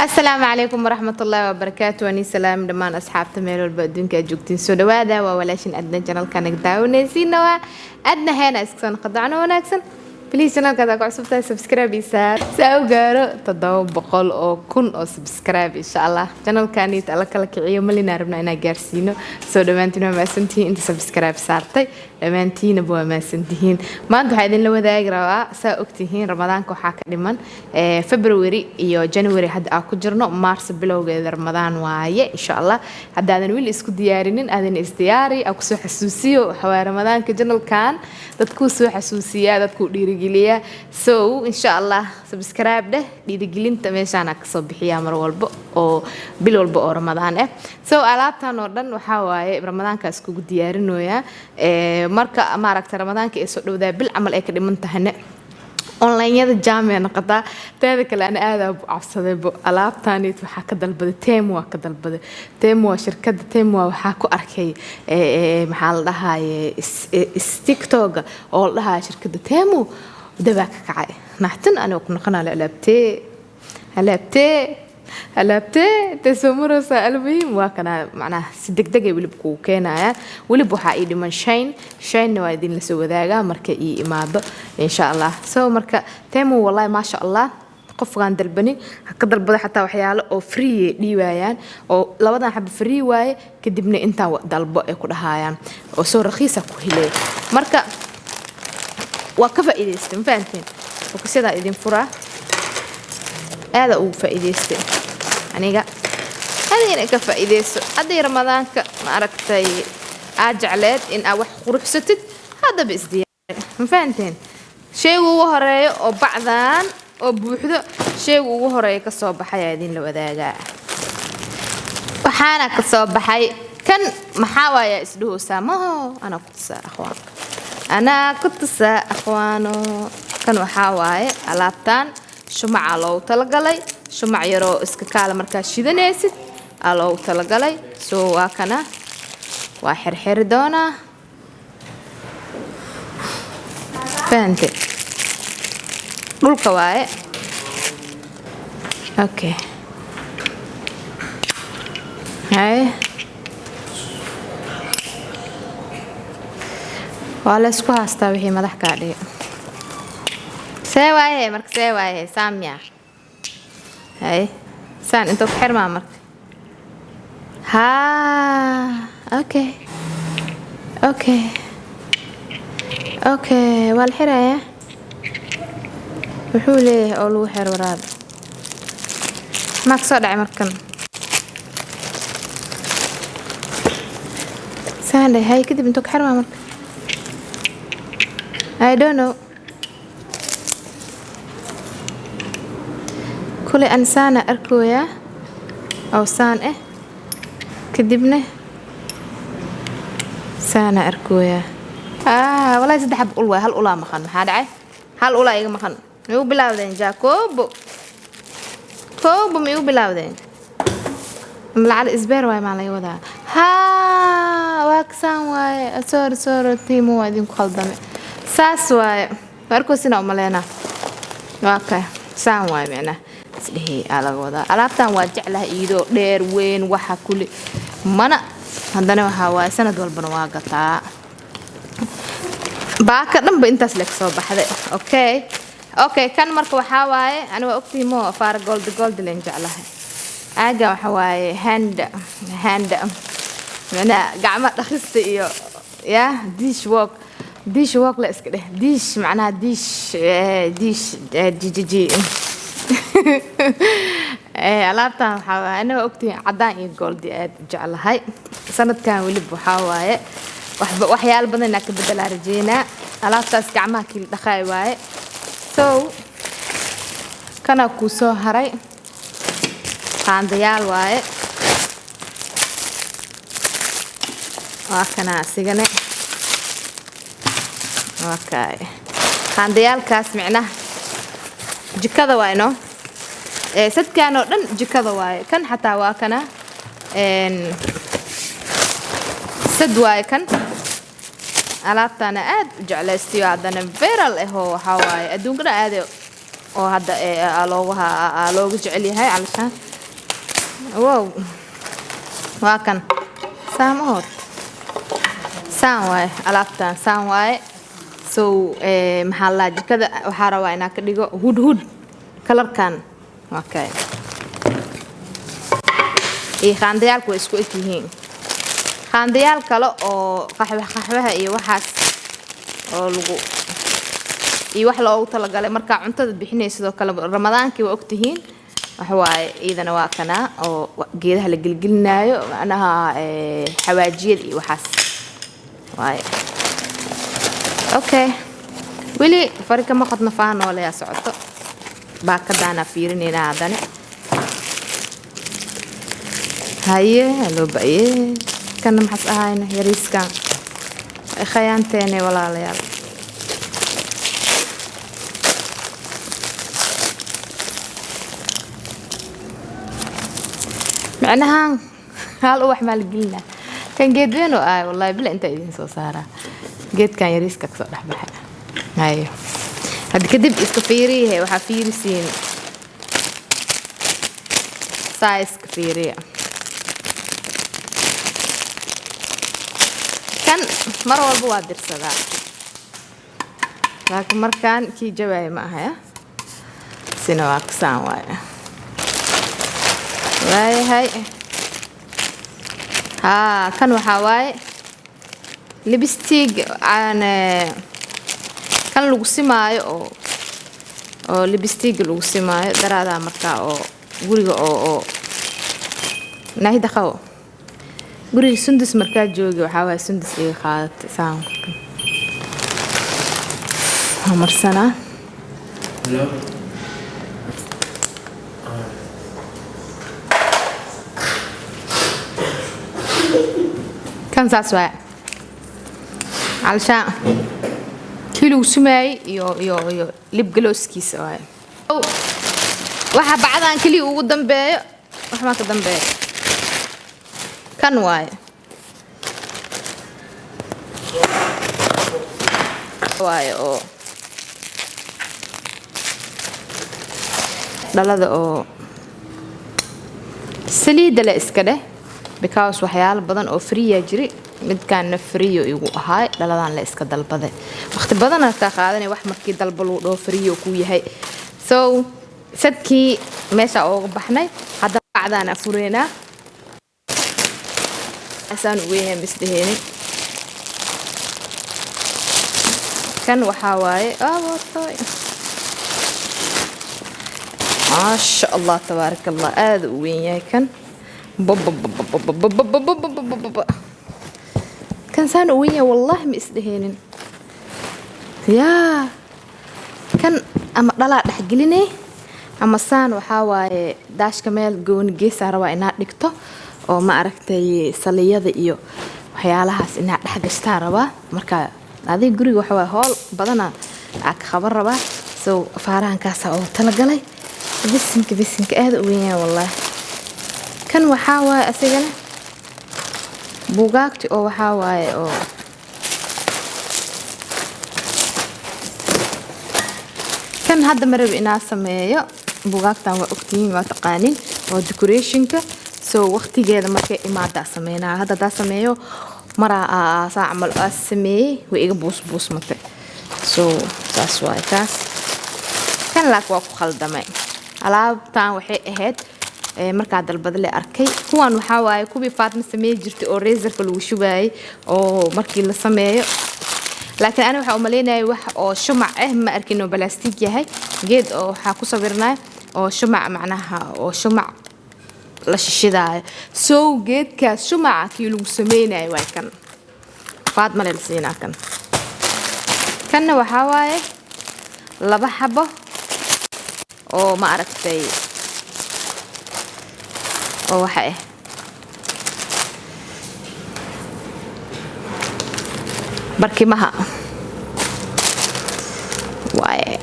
السلام عليكم ورحمة الله وبركاته واني سلام دمان أصحاب تميل والبدون كجوكتين سودا هذا وولاشين أدنى جنال كانك داونيسين نوا أدنى هنا إسكسان قطعنا وناكسن بليز جنال كذا قعصبتها سبسكرايب يسار ساو قارو تضاو بقول أو كن أو سبسكرايب إن شاء الله جنال كانت على كلا كعيو ملي ناربنا إنا جارسينو سودا مانتينو ما سنتين انت سبسكرايب سارتي dhammaantiina waa maasantihiin maanta waxaa idin la wadaagi rabaa saa ogtihiin ramadaanka waxaa ka dhiman February iyo January hadda aan ku jirno March bilowgeeda Ramadaan waaye insha Allah haddaadan wili isku diyaarinin aadan isdiyaari aan ku soo xasuusiyo waxa Ramadaanka janalkan dadku soo xasuusiya dadku dhiirigeliya so insha Allah subscribe dheh dhiirigelinta meeshaan ka soo bixiya mar walba oo bil walba oo Ramadaan so alaabtan oo dhan waxa waaye Ramadaanka isku diyaarinooya marka maaragta Ramadaanka ee soo dhawdaa bil amal ay ka dhiman tahane online-yada jaamia noqota teeda kale ana aad u cabsaday alaabtaanid waxa ka dalbaday Temu ka dalbaday Temu shirkadda Temu waxa ku arkay maxaa la dhahaye TikTok oo la dhahaa shirkadda Temu daba ka kacay naxtan ana ku noqonaa alaabtee tasawirasa almuhim waa kana macnaha si degdeg ah wilib ku keenaya wilib waxa ay dhiman shayn waa idin la soo wadaaga marka ii imaado insha Allah so marka Temu wallahi ma sha Allah qofkan dalbani ka dalbada xataa waxyaalo oo free dhiibayaan oo labadan xab free waaye kadibna inta dalbo ay ku dhahayaan oo soo raqiis ah ku helay marka waa ka faa'iideysteen faanteen oo sida idin furaa هذا هو فائدته aniga hadii ka faa'iideyso hadii Ramadaanka ma aragtay ajcaleed in aad wax quruxsatid hada bisdiyaar ma fahanteen shaygu ugu horeeyo oo bacdan oo buuxdo shaygu ugu horeeyo ka soo baxay idin la wadaaga waxaana ka soo baxay kan maxaa waaya isdhuhu saamaho ana ku tusaa akhwaano kan waxaa waaye alaabtan shumaca loo talagalay shumac yaro iska kaala markaa shidanaysid loo talagalay soo waa kana waa xirxir doona fante dhulka waaye okay hay wala isku haastaa wixii madax ka dhigay سوايه مرك سوايه سامية هاي سان انتو بحر ما مرك ها اوكي والحراية وحولي اولو حر وراد ماك صدع مركن سان هاي كده بنتو بحر ما مرك I don't know كل إنسان أركويا أو سان كدبنه سان أركويا والله زد حب أولوا هل أولا مخن هذا هل أولا يجي مخن ميو بلاودين جا كوب ميو بلاودين ملعب إسبير واي مالي وذا واكسان واي صور تيمو وايدين خالدمي ساس واي أركو سنة أملينا واقع سان واي معنا سلهي على وضع alaabtan waa jeclahay iido dheer weyn waxa kuli mana hadana waxa waa sanad walba waa gataa baaka dhanba intaas la soo baxday okay kan marka waxa waaye ana waa ogtiimo faar gold leen jeclahay aaga waxa waaye hand mana gacmo dhakhista iyo ya dish work la iska dheh dish macnaha dish alaabtan waxa ana ogtiin cadaan iyo gold aad jeclahay sanadkan wali waxa waaye waxyaalo badan ka bedela rajeena alaabtaas gacmaha kii dhaqay waaye so kana ku soo haray qaandayaal waaye waa kana sigane okay qaandayaalkaas micnaha jikada waayno sadkaan oo dhan jikada waaye kan xataa waa kana sad waaye kan alaabtana aad u jeclaystiyo haddana viral ahoo waxa waaye adduunkana aad oo hadda loogu jecel yahay علشان wow waa kan saamood saan waaye alaabtaan saan waaye so maxaa la jikada waxaa rabaa inaan ka dhigo hud kalarkan okay qaandayaalku way isku eg yihiin qaandayaal kale oo qaxwaha iyo waxaas oo lagu iyo wax loogu talagalay marka cuntada bixinayso sidoo kale ramadaankii waa ogtihiin waxa waaye iidana waa kana oo geedaha la gelgelinaayo macnaha xawaajiyada iyo waxaas waaye okay weli farika ma qadna faan oo la socoto baakadaana fiirinayna hadana haye loo baaye kana maxas ahayna yariiskan khayaanteena walaalayaal macnaha hal wax maal gelina kan geed weyn oo ay wallahi bila inta idin soo saara geedkan yariiska ka soo dhaxbaxay haye hadda kadib iska fiiriye waxa fiirisiin size ka fiiriye kan mar walba waa dirsadaa laakiin markaan kii jawaay ma aha sina waa kasaan waaye waayahay kan waxaa waaye lipstick aan kan lagu simaayo oo lipstick lagu simaayo daraada markaa oo guriga oo naahida qawo guriga sundus markaa joogi waxaa waaye sundus iga qaadatay saanka marsana kan saas waaye علشان كيلو سماي يو لب جلوسكيس واي waxa bacdan kaliya ugu dambeeyo wax ma ka dambeeyo kan waay oo dhalada oo saliida la iska dheh because waxyaalo badan oo free jiri midkaan free igu ahaa dhaladan la iska dalbaday waqti badan ka qaadanay wax markii dalba loo dhoo free ku yahay so sadkii meesha uga baxnay hadda bacdana fureena asaan weeyaan bisdeeni kan waxa waaye waatoy ما شاء الله تبارك الله هذا وين يا كان كان سان وين والله مسدهين يا كان أما لا دحقليني أما سان وحاواي داش كمال جون جيس روا إنها دكتو أو ما أركتي صلية إيو وحيالها إنها دحقشتها روا مركا هذه جري وحوا هول بدنا عك خبر روا سو فاران كاسة أو تلقلي بسنك هذا وين والله كان وحاواي أسيجنا بوجاكتي أو وحاواي أو كان هذا مرة بإنا سمايا بوجاكتان وأكتين وتقانين وديكوريشنك سو وقتي جاي لما كي ما دا سمينا هذا دا سمايو مرة ساعمل أسمي وإيج بوس متى سو تاسواي تاس كان لك وقت خلدمي alaabtaan waxay ahayd marka dalbad la arkay kuwan waxa waaye kubi Faatma sameey jirtay oo razorka lagu shubaay oo markii la sameeyo laakiin ana waxa u maleynayay wax oo shumac ma arkin oo plastic yahay geed oo waxa ku sawirnaa oo shumac macnaha oo shumac la shishiday soo geedkaas shumaca kii lagu sameeyay way kan Faatma la siinaa kan waxa waaye laba xabo oo ma aragtay oo waxa barkimaha waaye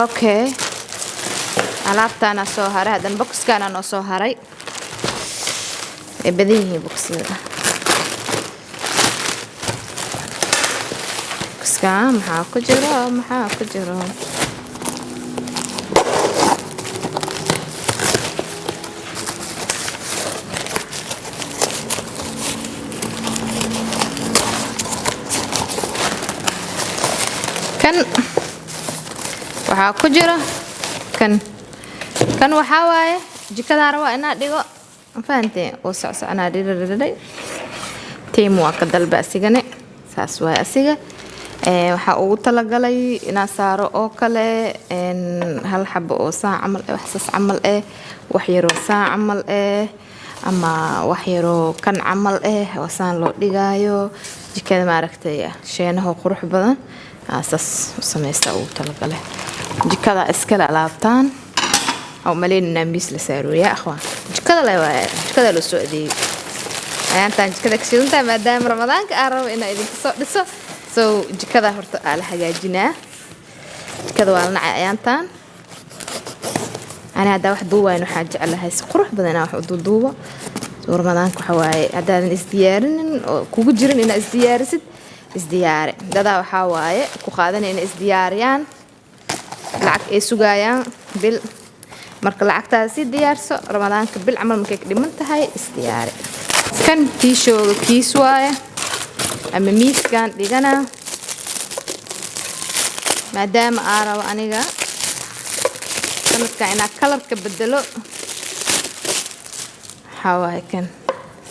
okay alaabtaana soo haray hadan boxkaana noo soo haray badiyay boxida maxaa ku jiro waxaa ku jira kan waxaa waaye jikada rabaa inaad dhigo fahanteen oo socsoconaa dhidhidhidhay tiim waa ka dalba asigane saas waaye asiga waxaa ugu talagalay inaa saaro oo kale hal xabo oo saan camal wax saas camal wax yaroo saan camal ama wax yaroo kan camal oo saan loo dhigaayo jikada maaragtay sheenaha qurux badan saas sameeysta ugu talagalay jikada iskala alaabtaan أو ملين نامبيس لسارو يا أخوان كذا لا كذا لو سعودي يعني أنت كذا كشيء أنت ما دام رمضان كأرو إنه إذا تصو سو كذا هرت على حاجة جناه كذا والنا عيانتان أنا هذا واحد ضوء إنه حاجة على هاي سقروح بدنا واحد ضوء ورمضان كحواي هذا ازديارن كوجرن إنه ازديار ست ازديار هذا وحواي كخادن إنه ازدياريان لعك إيسوجايان بال marka lacagtaasi diyaarso ramadaanka bil amal markay dhiman tahay isdiyaari kan tiishooga kiis waaye ama miiskan dhigana maadaama aan rabo aniga sanadka ina kalarka bedelo xawaaye kan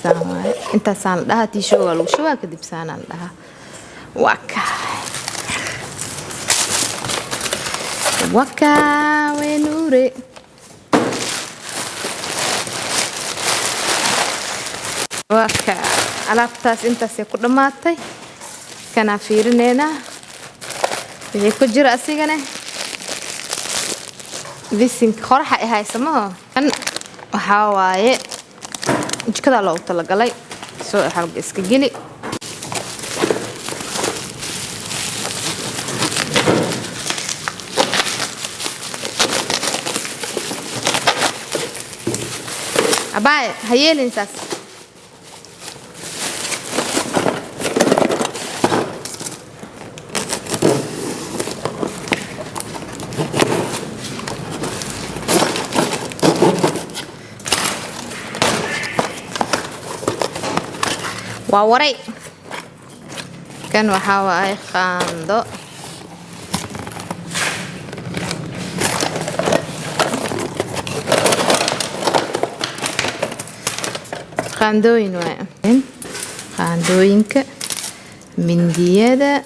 saamay inta saan dhaha tiishooga lagu shubaa kadib saanaan dhaha waka weenure waka alaabtaas intaas ku dhamaatay kana fiirineena wixii ku jira asigana visin qorxa ay haysamo kan waxa waaye jikada loo talagalay soo xalq iska geli abay hayelin saas ووري كان وحاوي خاندو خاندوين وين خاندوينك من ديادة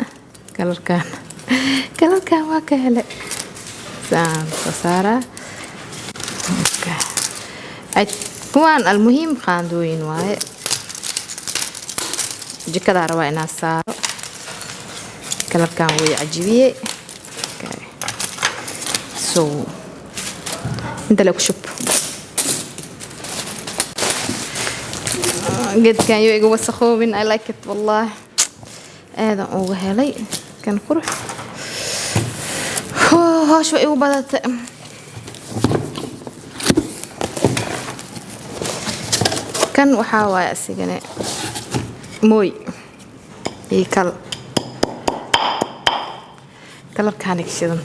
كالركان واكهلة سام خسارة كمان المهم خاندوين واي جكدا روا إنا صاروا كان وي عجيبية سو انت لك شوب قد كان يوي وسخو من I like it والله هذا اوه لي كان قرح ها شوي وبدت كان وحاواي اسيغني موي كل كان يكشدن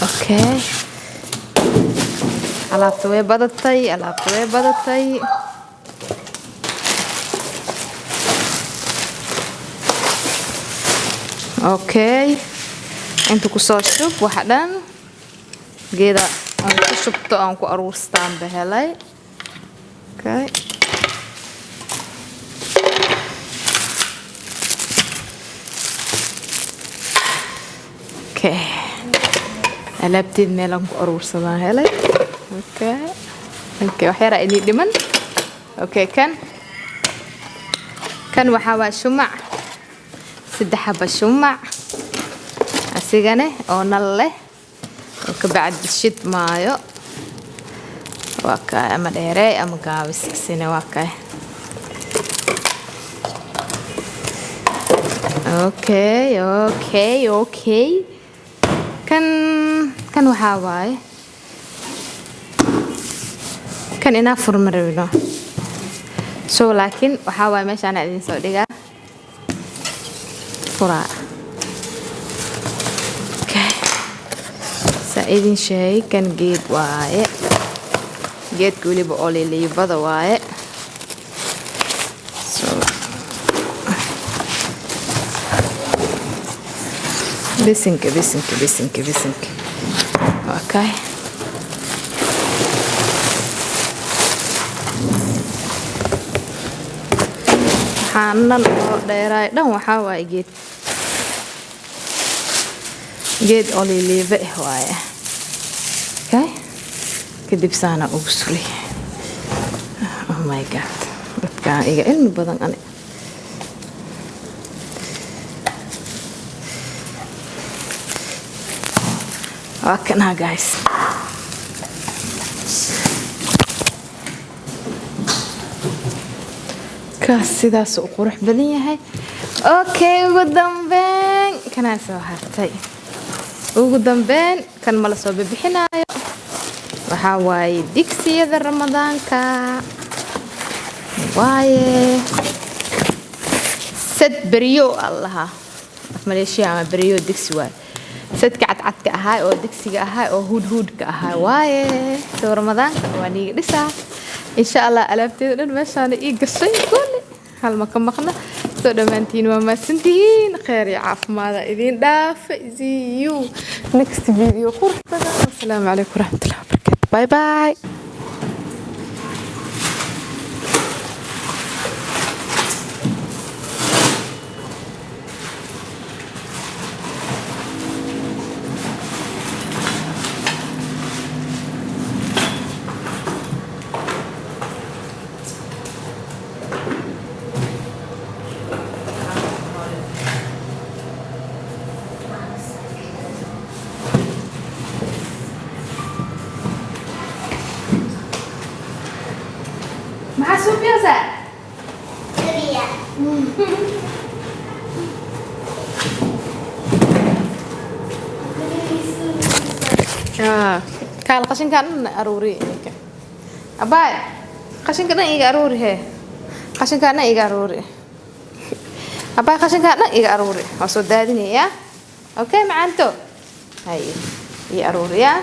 اوكي alaabta way badatay okay inta ku soo shub waxa dhan geeda aan ku shubto aan ku aruurstaan bahelay okay alaabteed meel aan ku aruursadaan helay okay waxyara idin dhiman okay kan waxa waa shumac 3 xabo shumac asigane oo nal leh oo ka bacd shid maayo waa ka ama dheeray ama gaabis sina waa ka okay kan waxa waaye kan ina furmarino soo laakiin waxa waaye meeshaan idin soo dhigaa fura okay saidin shay kan geed waaye geedka waliba oo leeyibada waaye بسنك بسنك بسنك بسنك. اوكي حانن oo dheeray dhan waxa waay geed olive waaye. Okay kadib saana ugu suli. Oh my god dadka iga ilmi badan ani wakana guys. sidaas uu qurux badan yahay. Okay ugu dambeyn kana soo hartay ugu dambeyn kan ma la soo bixinaayo waxa waaye digsiyada ramadaanka waaye sad bariyo allaha Malaysia ama bariyo digsi waaye sadka cadcadka ahaa oo digsiga ahaa oo hudhudka ahaa waaye soo ramadaanka waa niga dhisaa insha Allah alaabteeda dhan meeshaan ii gashay kulli hal ma ka maqna soo dhamaantiin waa maasantiin khayr iyo caafimaad idin dhaaf see you next video qurux badan. Assalaamu alaykum warahmatullahi wabarakatuh. Bye bye. Masuk biasa? Iya. Kalau kasih kan aruri ini kan. Apa? Kasih kan iga aruri he. Kasih kan iga aruri. Apa kasih kan iga aruri? Maksud dari ni ya? Oke, mantu. Hai. Iga aruri ya.